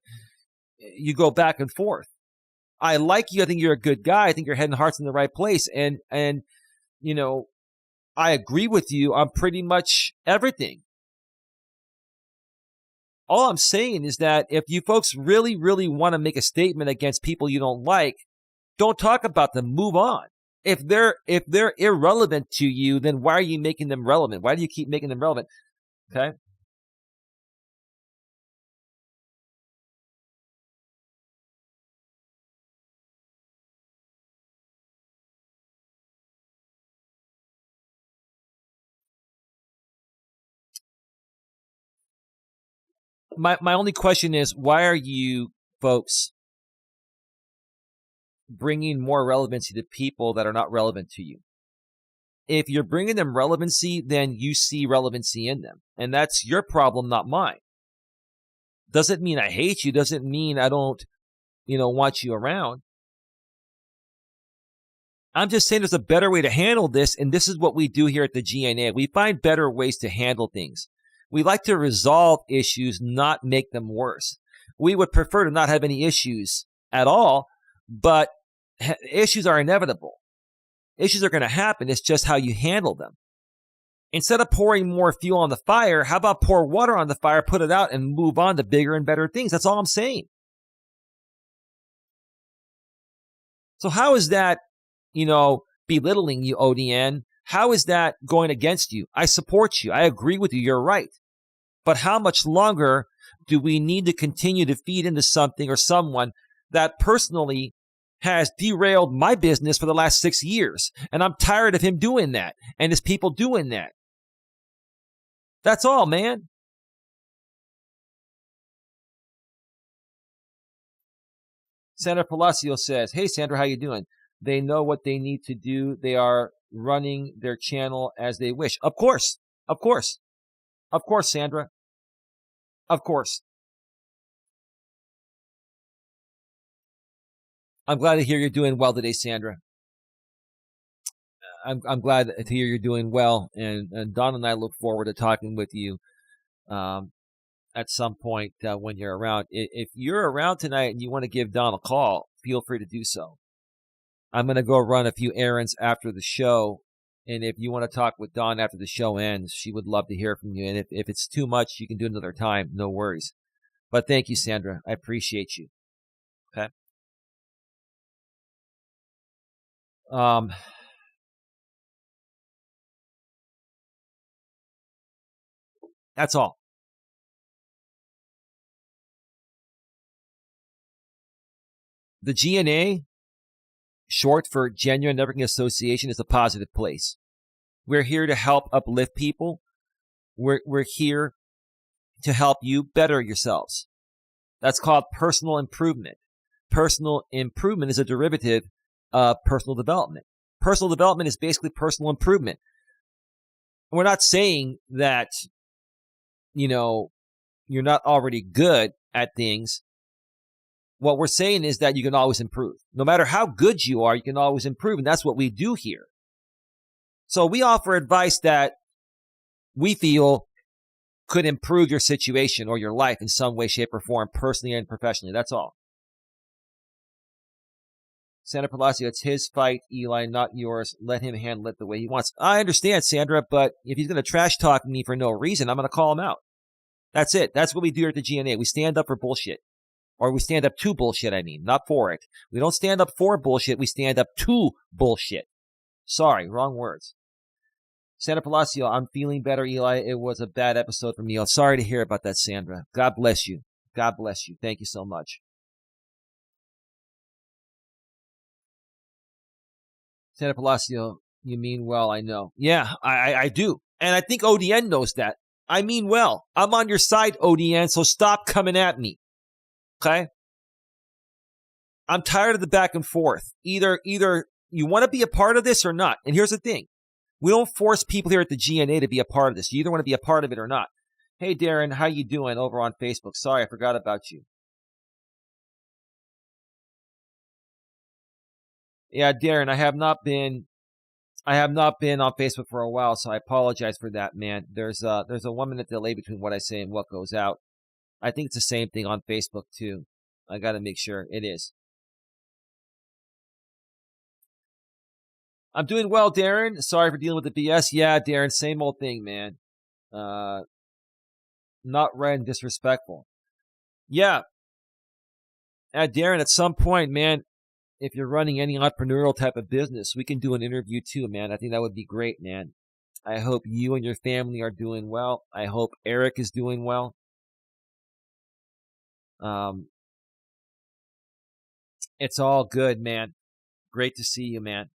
you go back and forth. I like you. I think you're a good guy. I think your head and heart's in the right place. And I agree with you on pretty much everything. All I'm saying is that if you folks really, really want to make a statement against people you don't like, don't talk about them. Move on. If they're irrelevant to you, then why are you making them relevant? Why do you keep making them relevant? Okay. My only question is, why are you folks bringing more relevancy to people that are not relevant to you? If you're bringing them relevancy, then you see relevancy in them. And that's your problem, not mine. Doesn't mean I hate you. Doesn't mean I don't, want you around. I'm just saying there's a better way to handle this, and this is what we do here at the GNA. We find better ways to handle things. We like to resolve issues, not make them worse. We would prefer to not have any issues at all, but issues are inevitable. Issues are going to happen. It's just how you handle them. Instead of pouring more fuel on the fire, how about pour water on the fire, put it out, and move on to bigger and better things? That's all I'm saying. So how is that, belittling you, ODN? How is that going against you? I support you. I agree with you. You're right. But how much longer do we need to continue to feed into something or someone that personally has derailed my business for the last 6 years? And I'm tired of him doing that and his people doing that. That's all, man. Sandra Palacio says, hey, Sandra, how you doing? They know what they need to do. They are running their channel as they wish. Of course. Of course. Of course, Sandra. Of course. I'm glad to hear you're doing well today, Sandra. I'm glad to hear you're doing well. And Don and I look forward to talking with you at some point when you're around. If you're around tonight and you want to give Don a call, feel free to do so. I'm going to go run a few errands after the show. And if you want to talk with Dawn after the show ends, she would love to hear from you. And if it's too much, you can do another time. No worries. But thank you, Sandra. I appreciate you. Okay. That's all. The GNA, short for Genuine Networking Association, is a positive place. We're here to help uplift people. We're here to help you better yourselves. That's called personal improvement. Personal improvement is a derivative of personal development. Personal development is basically personal improvement. We're not saying that, you're not already good at things. What we're saying is that you can always improve. No matter how good you are, you can always improve. And that's what we do here. So we offer advice that we feel could improve your situation or your life in some way, shape, or form, personally and professionally. That's all. Sandra Palacio, it's his fight, Eli, not yours. Let him handle it the way he wants. I understand, Sandra, but if he's going to trash talk me for no reason, I'm going to call him out. That's it. That's what we do here at the GNA. We stand up for bullshit. Or we stand up to bullshit, not for it. We don't stand up for bullshit. We stand up to bullshit. Sorry, wrong words. Sandra Palacio, I'm feeling better, Eli. It was a bad episode for me. I'm sorry to hear about that, Sandra. God bless you. God bless you. Thank you so much. Sandra Palacio, you mean well, I know. Yeah, I do. And I think ODN knows that. I mean well. I'm on your side, ODN, so stop coming at me. Okay? I'm tired of the back and forth. Either you want to be a part of this or not. And here's the thing. We don't force people here at the GNA to be a part of this. You either want to be a part of it or not. Hey, Darren, how you doing over on Facebook? Sorry, I forgot about you. Yeah, Darren, I have not been I have not been on Facebook for a while, so I apologize for that, man. There's a 1 minute delay between what I say and what goes out. I think it's the same thing on Facebook too. I got to make sure it is. I'm doing well, Darren. Sorry for dealing with the BS. Yeah, Darren, same old thing, man. Not right and disrespectful. Yeah. Darren, at some point, man, if you're running any entrepreneurial type of business, we can do an interview too, man. I think that would be great, man. I hope you and your family are doing well. I hope Eric is doing well. It's all good, man. Great to see you, man.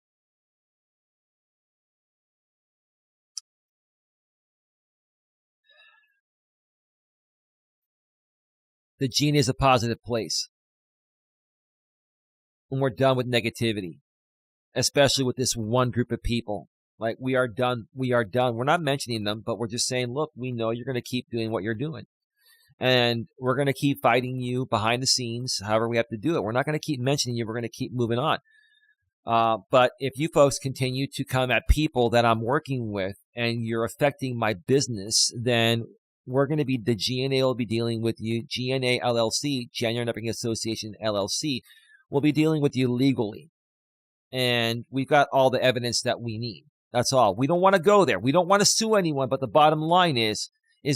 The GNA is a positive place. And we're done with negativity, especially with this one group of people. Like, we are done. We are done. We're not mentioning them, but we're just saying, look, we know you're going to keep doing what you're doing. And we're going to keep fighting you behind the scenes, however we have to do it. We're not going to keep mentioning you. We're going to keep moving on. But if you folks continue to come at people that I'm working with and you're affecting my business, then we're going to be, the GNA will be dealing with you. GNA LLC, January Networking Association LLC, will be dealing with you legally. And we've got all the evidence that we need. That's all. We don't want to go there. We don't want to sue anyone. But the bottom line is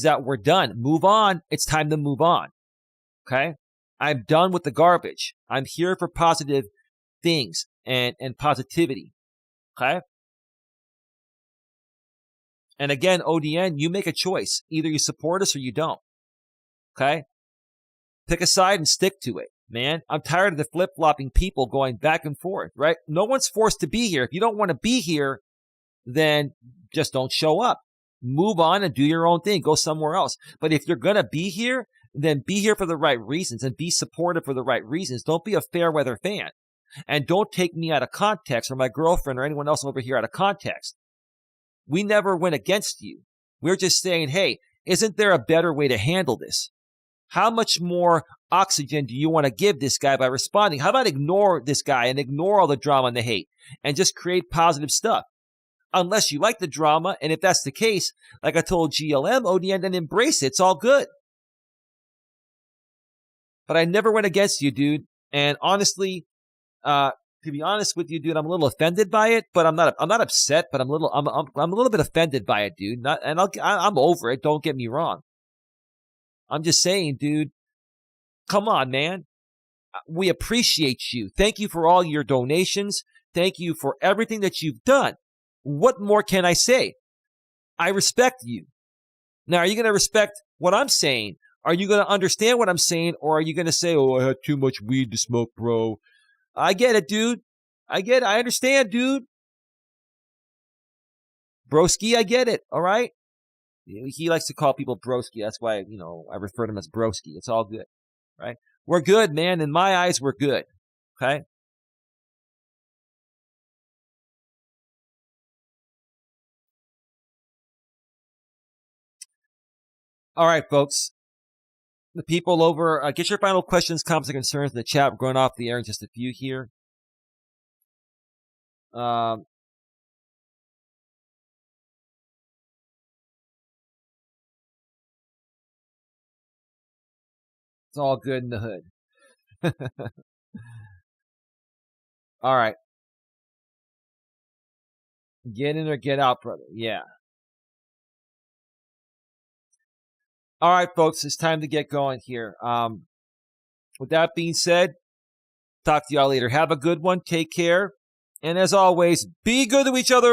that we're done. Move on. It's time to move on. Okay? I'm done with the garbage. I'm here for positive things and positivity. Okay? And again, ODN, you make a choice. Either you support us or you don't. Okay? Pick a side and stick to it, man. I'm tired of the flip-flopping people going back and forth, right? No one's forced to be here. If you don't want to be here, then just don't show up. Move on and do your own thing. Go somewhere else. But if you're going to be here, then be here for the right reasons and be supportive for the right reasons. Don't be a fair weather fan. And don't take me out of context or my girlfriend or anyone else over here out of context. We never went against you. We're just saying, hey, isn't there a better way to handle this? How much more oxygen do you want to give this guy by responding? How about ignore this guy and ignore all the drama and the hate and just create positive stuff? Unless you like the drama, and if that's the case, like I told GLM, ODN, then embrace it. It's all good. But I never went against you, dude. And honestly, to be honest with you, dude, I'm a little offended by it, but I'm not upset, but I'm a little bit offended by it, dude. I'm over it. Don't get me wrong. I'm just saying, dude, come on, man. We appreciate you. Thank you for all your donations. Thank you for everything that you've done. What more can I say? I respect you. Now, are you going to respect what I'm saying? Are you going to understand what I'm saying? Or are you going to say, oh, I had too much weed to smoke, bro? I get it, dude. I get it. I understand, dude. Broski, I get it. All right? He likes to call people broski. That's why, I refer to him as broski. It's all good. Right? We're good, man. In my eyes, we're good. Okay? All right, folks. The people over, get your final questions, comments, and concerns in the chat. We're going off the air in just a few here. It's all good in the hood. All right. Get in or get out, brother. Yeah. All right, folks, it's time to get going here. With that being said, talk to y'all later. Have a good one. Take care. And as always, be good to each other.